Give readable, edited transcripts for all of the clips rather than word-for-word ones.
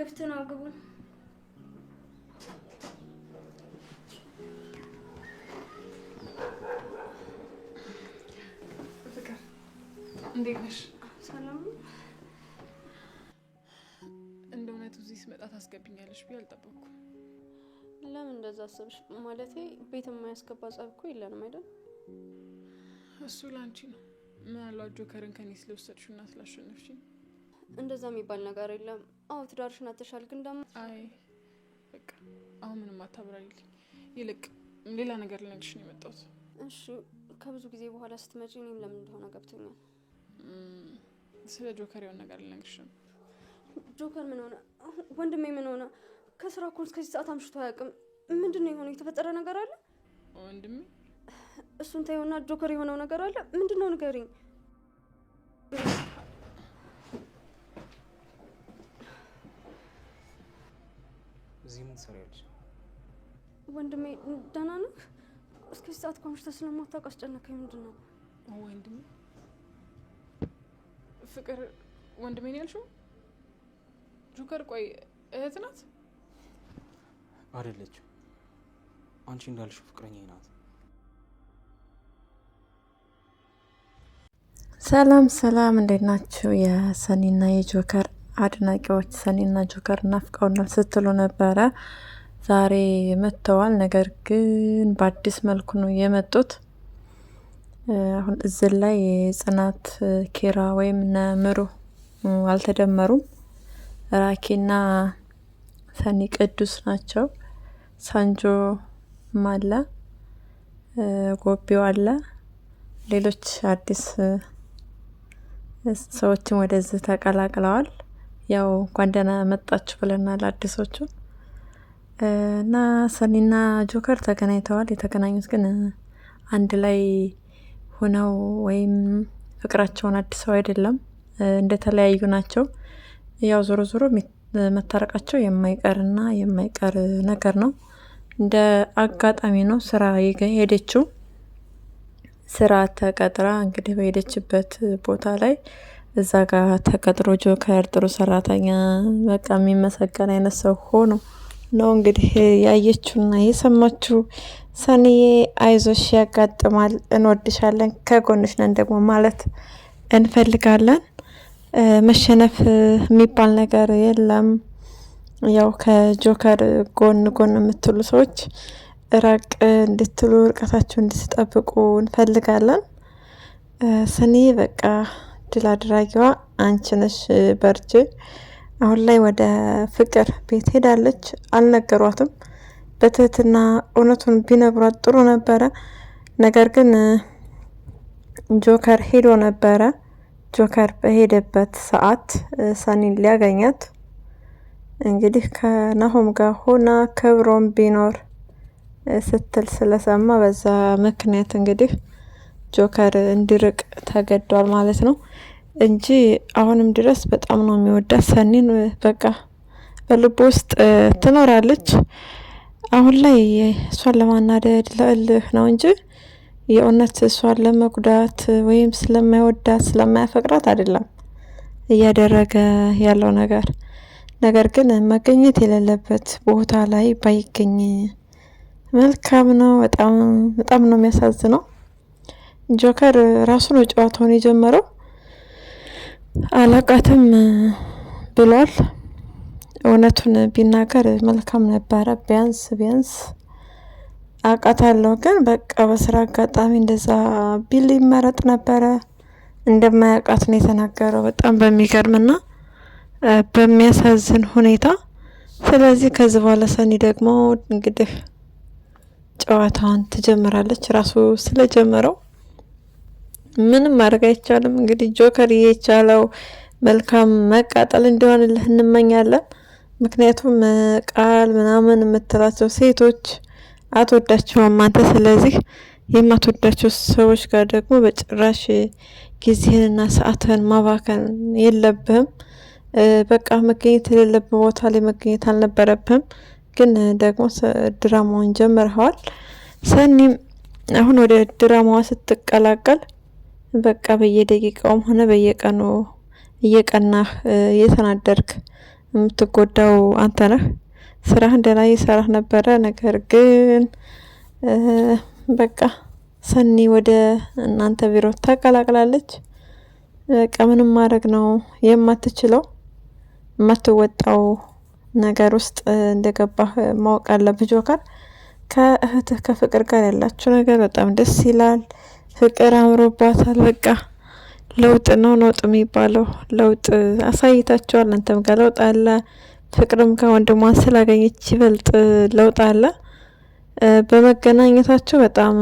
ክፍት ነው ግቡ። ፍቅር እንዴት ነሽ? ሰላም። እንደ እውነቱ እዚህ ስመጣ ታስገብኛለሽ ብዬ አልጠበቅኩም። ለምን እንደዛ አሰብሽ? ማለቴ ቤት የማያስገባ ጸብ እኮ የለንም አይደል? እሱ ላንቺ ነው። ምናልባት ጆከርን ከኔ ስለወሰድሽና ስላሸነፍሽኝ። እንደዛ የሚባል ነገር የለም። አዎ ትዳርሽን አትሻል፣ ግን ደግሞ አይ በቃ አሁን ምንም አታብራሪልኝ። ይልቅ ሌላ ነገር ልነግርሽ ነው የመጣሁት። እሺ፣ ከብዙ ጊዜ በኋላ ስትመጪ እኔም ለምን እንደሆነ ገብቶኛል። ስለ ጆከር የሆነ ነገር ልነግርሽ ነው። ጆከር ምን ሆነ? ወንድሜ ምን ሆነ? ከስራ እኮ እስከዚህ ሰዓት አምሽቶ አያውቅም። ምንድን ነው የሆነው? የተፈጠረ ነገር አለ? ወንድሜ እሱን ታየውና ጆከር የሆነው ነገር አለ። ምንድን ነው ንገሪኝ። እዚህ ምን ትሰሪያለሽ? ወንድሜ ደህና ነህ? እስከዚህ ሰዓት እኮ አምሽተህ ስለማታውቅ አስጨነቀኝ። ምንድን ነው? ወንድሜ ፍቅር ወንድሜ ነው ያልሽው? ጆከር ቆይ እህት ናት? አይደለችም። አንቺ እንዳልሽው ፍቅረኛዬ ናት። ሰላም ሰላም፣ እንዴት ናችሁ? የሰኒና የጆከር አድናቂዎች ሰኒና ጆከር ናፍቀውናል ስትሉ ነበረ። ዛሬ መጥተዋል። ነገር ግን በአዲስ መልኩ ነው የመጡት። አሁን እዚህ ላይ ጽናት፣ ኪራ ወይም ነምሩ አልተደመሩም። ራኪና ሰኒ ቅዱስ ናቸው። ሳንጆ አለ፣ ጎቢው አለ፣ ሌሎች አዲስ ሰዎችም ወደዚህ ተቀላቅለዋል። ያው እንኳን ደህና መጣችሁ ብለናል አዲሶቹ። እና ሰኒና ጆከር ተገናኝተዋል። የተገናኙት ግን አንድ ላይ ሆነው ወይም ፍቅራቸውን አድሰው አይደለም፣ እንደተለያዩ ናቸው። ያው ዞሮ ዞሮ መታረቃቸው የማይቀርና የማይቀር ነገር ነው። እንደ አጋጣሚ ነው ስራ ሄደችው። ስራ ተቀጥራ እንግዲህ በሄደችበት ቦታ ላይ እዛ ጋር ተቀጥሮ ጆከር ጥሩ ሰራተኛ በቃ የሚመሰገን አይነት ሰው ሆኖ ነው እንግዲህ ያየችውና የሰማችው። ሰኒዬ አይዞሽ፣ ያጋጥማል፣ እንወድሻለን፣ ከጎንሽ ነን ደግሞ ማለት እንፈልጋለን። መሸነፍ የሚባል ነገር የለም። ያው ከጆከር ጎን ጎን የምትሉ ሰዎች ራቅ እንድትሉ ርቀታችሁ እንድትጠብቁ እንፈልጋለን። ሰኒ በቃ ድል አድራጊዋ አንቺ ነሽ፣ በርቺ። አሁን ላይ ወደ ፍቅር ቤት ሄዳለች። አልነገሯትም። በትህትና እውነቱን ቢነግሯት ጥሩ ነበረ። ነገር ግን ጆከር ሄዶ ነበረ። ጆከር በሄደበት ሰዓት ሰኒን ሊያገኛት እንግዲህ ከናሆም ጋር ሆና ክብሮም ቢኖር ስትል ስለሰማ በዛ ምክንያት እንግዲህ ጆከር እንዲርቅ ተገዷል ማለት ነው እንጂ አሁንም ድረስ በጣም ነው የሚወዳት ሰኒን። በቃ በልቡ ውስጥ ትኖራለች። አሁን ላይ እሷን ለማናደድ ለእልህ ነው እንጂ የእውነት እሷን ለመጉዳት ወይም ስለማይወዳት ስለማያፈቅራት አይደለም እያደረገ ያለው ነገር። ነገር ግን መገኘት የሌለበት ቦታ ላይ ባይገኝ መልካም ነው። በጣም ነው የሚያሳዝነው። ጆከር ራሱ ነው ጨዋታውን የጀመረው። አላቃትም ብሏል። እውነቱን ቢናገር መልካም ነበረ። ቢያንስ አውቃታለሁ ግን በቃ በስራ አጋጣሚ እንደዛ ቢል ይመረጥ ነበረ። እንደማያውቃት ነው የተናገረው። በጣም በሚገርምና በሚያሳዝን ሁኔታ። ስለዚህ ከዚህ በኋላ ሰኒ ደግሞ እንግዲህ ጨዋታዋን ትጀምራለች። ራሱ ስለጀመረው ምንም ማድረግ አይቻልም። እንግዲህ ጆከር የቻለው መልካም መቃጠል እንዲሆንልህ እንመኛለን። ምክንያቱም ቃል ምናምን የምትላቸው ሴቶች አትወዳቸውም አንተ። ስለዚህ የማትወዳቸው ሰዎች ጋር ደግሞ በጭራሽ ጊዜህንና ሰዓትህን ማባከን የለብህም። በቃ መገኘት የሌለብህ ቦታ ላይ መገኘት አልነበረብህም። ግን ደግሞ ድራማውን ጀምረዋል። ሰኒም አሁን ወደ ድራማዋ ስትቀላቀል በቃ በየደቂቃውም ሆነ በየቀኑ እየቀናህ እየተናደርክ የምትጎዳው አንተ ነህ። ስራህ እንደና እየሰራህ ነበረ። ነገር ግን በቃ ሰኒ ወደ እናንተ ቢሮ ተቀላቅላለች። በቃ ምንም ማድረግ ነው የማትችለው። የማትወጣው ነገር ውስጥ እንደገባህ ማወቅ አለብህ ጆከር። ከእህትህ ከፍቅር ጋር ያላችሁ ነገር በጣም ደስ ይላል። ፍቅር አምሮባታል። በቃ ለውጥ ነው የሚባለው። ለውጥ አሳይታችኋል። አንተም ጋር ለውጥ አለ። ፍቅርም ከወንድሟን ስላገኘች ይበልጥ ለውጥ አለ። በመገናኘታችሁ በጣም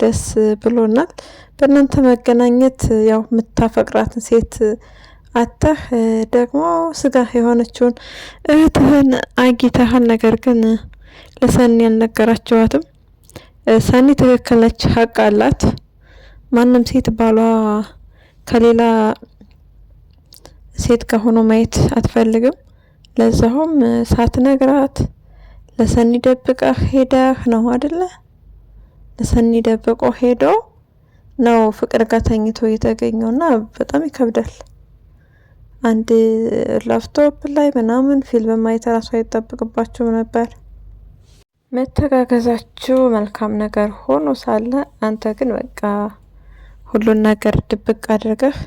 ደስ ብሎናል። በእናንተ መገናኘት ያው የምታፈቅራትን ሴት አተህ ደግሞ ስጋ የሆነችውን እህትህን አግኝተሃል። ነገር ግን ለሰኒ ያልነገራችኋትም። ሰኒ ትክክል ነች፣ ሀቅ አላት። ማንም ሴት ባሏ ከሌላ ሴት ጋር ሆኖ ማየት አትፈልግም። ለዛውም ሳትነግራት ለሰኒ ደብቀህ ሄደህ ነው አይደለ? ለሰኒ ደብቆ ሄዶ ነው ፍቅር ጋር ተኝቶ የተገኘውና በጣም ይከብዳል። አንድ ላፕቶፕ ላይ ምናምን ፊልም ማየት ራሱ አይጠብቅባችሁም ነበር። መተጋገዛችሁ መልካም ነገር ሆኖ ሳለ አንተ ግን በቃ ሁሉን ነገር ድብቅ አድርገህ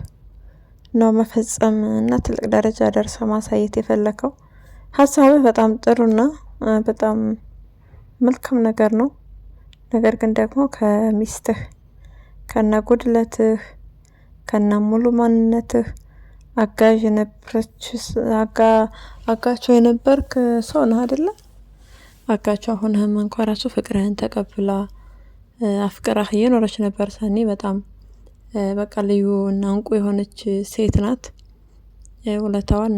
ነው መፈጸም እና ትልቅ ደረጃ ደርሰ ማሳየት የፈለከው። ሀሳብህ በጣም ጥሩና በጣም መልካም ነገር ነው። ነገር ግን ደግሞ ከሚስትህ ከነ ጉድለትህ ከነ ሙሉ ማንነትህ አጋዥ የነበረች አጋቸው የነበርክ ሰው ነህ አይደለ? አጋቸው አሁንህም እንኳን ራሱ ፍቅርህን ተቀብላ አፍቅራህ እየኖረች ነበር። ሰኒ በጣም በቃ ልዩ እና እንቁ የሆነች ሴት ናት። ውለታዋን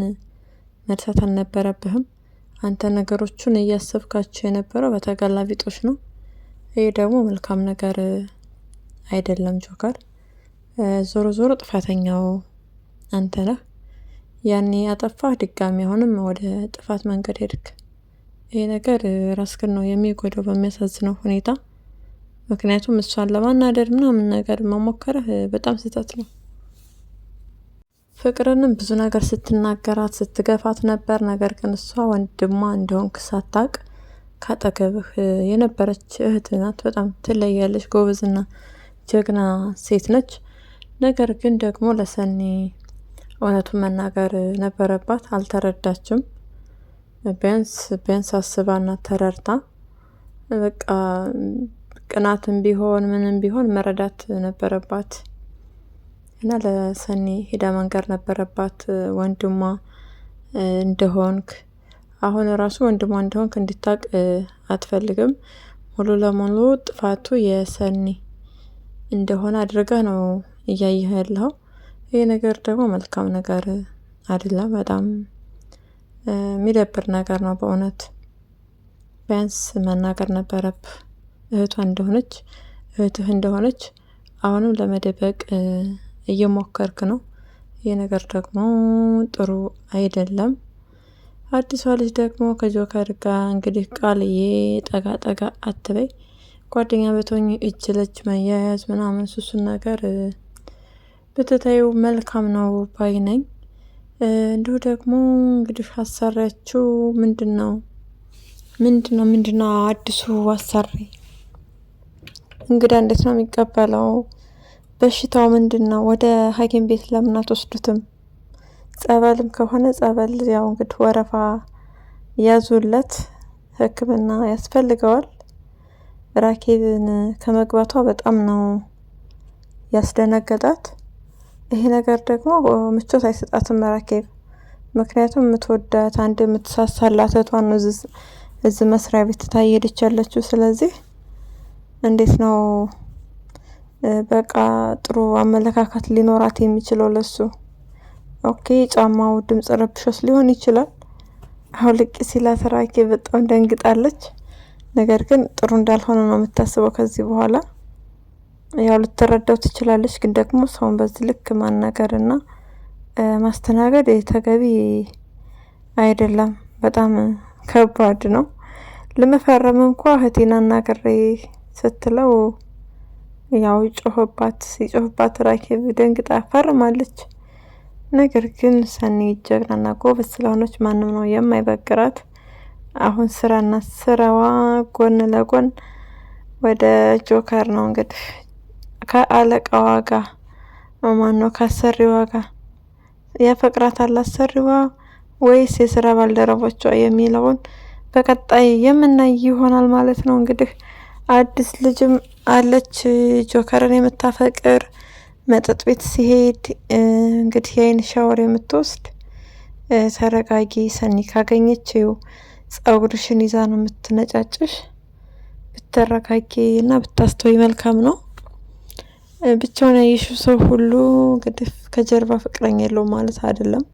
መርሳት አልነበረብህም። አንተ ነገሮቹን እያሰብካቸው የነበረው በተገላቢጦሽ ነው። ይሄ ደግሞ መልካም ነገር አይደለም ጆከር። ዞሮ ዞሮ ጥፋተኛው አንተ ነህ። ያኔ አጠፋህ፣ ድጋሚ አሁንም ወደ ጥፋት መንገድ ሄድክ። ይሄ ነገር ራስህን ነው የሚጎዳው በሚያሳዝነው ሁኔታ። ምክንያቱም እሷን ለማናደድ ምናምን ነገር መሞከርህ በጣም ስህተት ነው። ፍቅርንም ብዙ ነገር ስትናገራት ስትገፋት ነበር። ነገር ግን እሷ ወንድሟ እንደሆንክ ሳታቅ ካጠገብህ የነበረች እህት ናት። በጣም ትለያለች። ጎበዝና ጀግና ሴት ነች። ነገር ግን ደግሞ ለሰኒ እውነቱን መናገር ነበረባት። አልተረዳችም። ቢያንስ አስባና ተረድታ በቃ ቅናትም ቢሆን ምንም ቢሆን መረዳት ነበረባት እና ለሰኒ ሄዳ መንገር ነበረባት ወንድሟ እንደሆንክ። አሁን ራሱ ወንድሟ እንደሆንክ እንድታቅ አትፈልግም። ሙሉ ለሙሉ ጥፋቱ የሰኒ እንደሆነ አድርገህ ነው እያየህ ያለው። ይህ ነገር ደግሞ መልካም ነገር አይደለም። በጣም የሚደብር ነገር ነው በእውነት። ቢያንስ መናገር ነበረብህ እህትህ እንደሆነች አሁንም ለመደበቅ እየሞከርክ ነው። ይህ ነገር ደግሞ ጥሩ አይደለም። አዲሷ ልጅ ደግሞ ከጆከር ጋር እንግዲህ ቃልዬ ጠጋ አትበይ። ጓደኛ በቶኝ እጅ ለእጅ መያያዝ ምናምን ሱሱን ነገር ብትታዩ መልካም ነው ባይ ነኝ። እንዲሁ ደግሞ እንግዲህ አሰሪያችሁ ምንድነው አዲሱ አሰሪ እንግዳ እንዴት ነው የሚቀበለው? በሽታው ምንድነው? ወደ ሐኪም ቤት ለምን አትወስዱትም? ጸበልም ከሆነ ጸበል ያው እንግዲህ ወረፋ ያዙለት፣ ሕክምና ያስፈልገዋል። ራኬብን ከመግባቷ በጣም ነው ያስደነገጣት። ይሄ ነገር ደግሞ ምቾት አይሰጣትም ራኬብ። ምክንያቱም የምትወዳት አንድ የምትሳሳላት እህቷን ነው እዚህ መስሪያ ቤት ታየደች ያለችው። ስለዚህ እንዴት ነው በቃ ጥሩ አመለካከት ሊኖራት የሚችለው ለሱ? ኦኬ ጫማው ድምጽ ረብሾስ ሊሆን ይችላል። አሁን ልቅ ሲላት ራኬብ በጣም ደንግጣለች። ነገር ግን ጥሩ እንዳልሆነ ነው የምታስበው ከዚህ በኋላ። ያው ልትረዳው ትችላለች፣ ግን ደግሞ ሰውን በዚህ ልክ ማናገርና ማስተናገድ ተገቢ አይደለም። በጣም ከባድ ነው። ለመፈረም እንኳ እህቴን አናግሬ ስትለው ያው ይጮህባት ራኬብ ደንግጣ ፈርማለች። ነገር ግን ሰኒ ጀግናና ጎበዝ ስለሆነች ማንም ነው የማይበግራት። አሁን ስራና ስራዋ ጎን ለጎን ወደ ጆከር ነው እንግዲህ ከአለቃዋ ጋር ማነው ከአሰሪዋ ጋር ያፈቅራታል አሰሪዋ ወይስ የስራ ባልደረቦቿ የሚለውን በቀጣይ የምናይ ይሆናል ማለት ነው። እንግዲህ አዲስ ልጅም አለች ጆከርን የምታፈቅር መጠጥ ቤት ሲሄድ እንግዲህ የአይን ሻወር የምትወስድ ተረጋጊ ሰኒ ካገኘችው ጸጉርሽን ይዛ ነው የምትነጫጭሽ። ብትረጋጊ እና ብታስተውይ መልካም ነው። ብቻውን ያየሽው ሰው ሁሉ እንግዲህ ከጀርባ ፍቅረኛ የለውም ማለት አይደለም።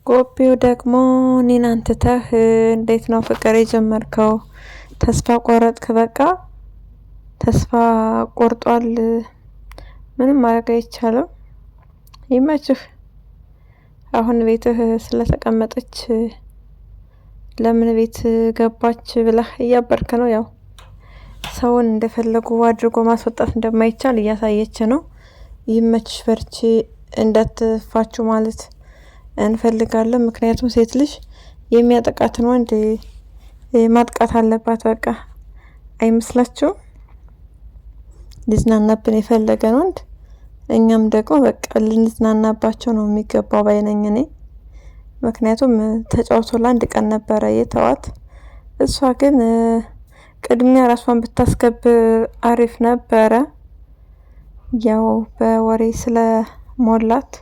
ጎቢው ደግሞ እኔን ትተህ እንዴት ነው ፍቅር የጀመርከው? ተስፋ ቆረጥክ? በቃ ተስፋ ቆርጧል። ምንም ማድረግ አይቻልም። ይመችህ። አሁን ቤትህ ስለተቀመጠች ለምን ቤት ገባች ብለህ እያበርክ ነው። ያው ሰውን እንደፈለጉ አድርጎ ማስወጣት እንደማይቻል እያሳየች ነው። ይመችሽ፣ በርቺ፣ እንዳትፋችሁ ማለት እንፈልጋለን። ምክንያቱም ሴት ልጅ የሚያጠቃትን ወንድ ማጥቃት አለባት። በቃ አይመስላችሁም? ሊዝናናብን የፈለገን ወንድ እኛም ደግሞ በቃ ልንዝናናባቸው ነው የሚገባው ባይነኝ እኔ። ምክንያቱም ተጫውቶ ለአንድ ቀን ነበረ የተዋት። እሷ ግን ቅድሚያ ራሷን ብታስከብር አሪፍ ነበረ። ያው በወሬ ስለሞላት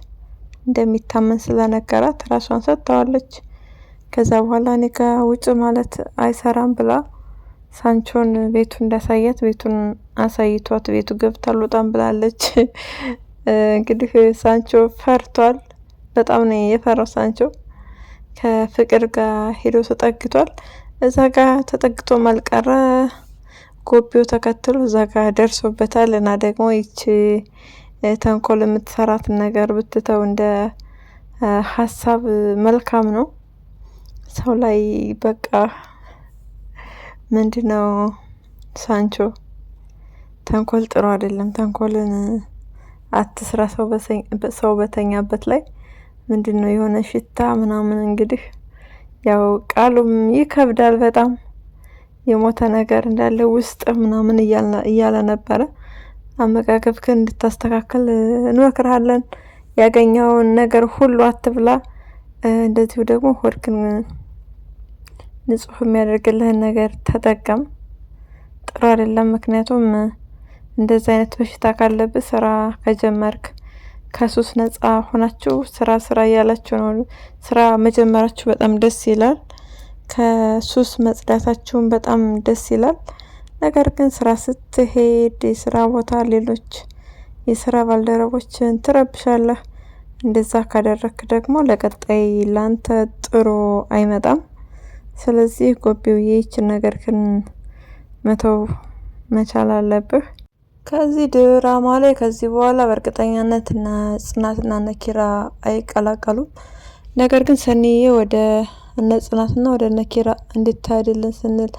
እንደሚታመን ስለነገራት ራሷን ሰጥተዋለች። ከዛ በኋላ እኔ ጋ ውጭ ማለት አይሰራም ብላ ሳንቾን ቤቱ እንዳሳያት ቤቱን አሳይቷት ቤቱ ገብታ አልወጣም ብላለች። እንግዲህ ሳንቾ ፈርቷል። በጣም ነው የፈራው ሳንቾ። ከፍቅር ጋር ሄዶ ተጠግቷል። እዛ ጋር ተጠግቶ ማልቀረ ጎቢው ተከትሎ እዛ ጋር ደርሶበታል። እና ደግሞ ይቺ ተንኮል የምትሰራትን ነገር ብትተው እንደ ሀሳብ መልካም ነው። ሰው ላይ በቃ ምንድነው ሳንቾ ተንኮል ጥሩ አይደለም። ተንኮልን አትስራ። ሰው በተኛበት ላይ ምንድነው የሆነ ሽታ ምናምን እንግዲህ ያው ቃሉም ይከብዳል በጣም የሞተ ነገር እንዳለ ውስጥ ምናምን እያለ ነበረ። አመጋገብክን እንድታስተካክል እንመክርሃለን። ያገኘውን ነገር ሁሉ አትብላ። እንደዚሁ ደግሞ ሆድክን ንጹህ የሚያደርግልህን ነገር ተጠቀም። ጥሩ አይደለም። ምክንያቱም እንደዚህ አይነት በሽታ ካለብህ ስራ ከጀመርክ ከሱስ ነጻ ሆናችሁ ስራ እያላችሁ ነው። ስራ መጀመራችሁ በጣም ደስ ይላል። ከሱስ መጽዳታችሁን በጣም ደስ ይላል። ነገር ግን ስራ ስትሄድ የስራ ቦታ ሌሎች የስራ ባልደረቦችን ትረብሻለህ። እንደዛ ካደረክ ደግሞ ለቀጣይ ላንተ ጥሩ አይመጣም። ስለዚህ ጎቢው ይህችን ነገር ግን መተው መቻል አለብህ። ከዚህ ድራማ ላይ ከዚህ በኋላ በእርግጠኛነት ጽናትና ነኪራ አይቀላቀሉም። ነገር ግን ሰኒዬ ወደ ጽናትና ወደ ነኪራ እንድትሄድልን ስንል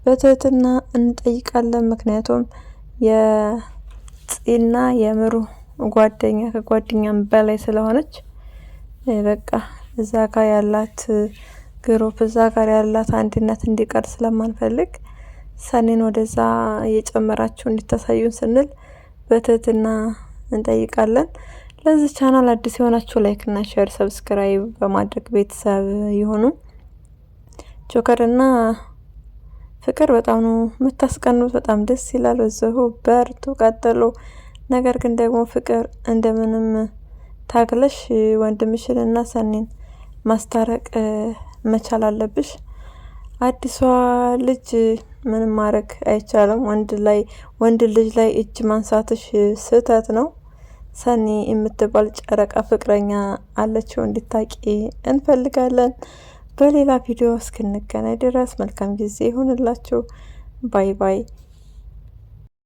በትህትና እንጠይቃለን። ምክንያቱም የጽና የምሩ ጓደኛ ከጓደኛም በላይ ስለሆነች በቃ እዛ ጋር ያላት ግሩፕ እዛ ጋር ያላት አንድነት እንዲቀር ስለማንፈልግ ሰኒን ወደዛ እየጨመራችሁ እንድታሳዩን ስንል በትህትና እንጠይቃለን። ለዚህ ቻናል አዲስ የሆናችሁ ላይክ እና ሼር ሰብስክራይብ በማድረግ ቤተሰብ ይሁኑ። ጆከርና ፍቅር በጣም ነው የምታስቀኑት። በጣም ደስ ይላል። በዚሁ በርቱ፣ ቀጥሉ። ነገር ግን ደግሞ ፍቅር እንደምንም ታግለሽ ወንድምሽን እና ሰኒን ማስታረቅ መቻል አለብሽ። አዲሷ ልጅ ምንም ማድረግ አይቻልም። ወንድ ልጅ ላይ እጅ ማንሳትሽ ስህተት ነው። ሰኒ የምትባል ጨረቃ ፍቅረኛ አለችው እንድታቂ እንፈልጋለን። በሌላ ቪዲዮ እስክንገናኝ ድረስ መልካም ጊዜ ይሁንላችሁ። ባይ ባይ።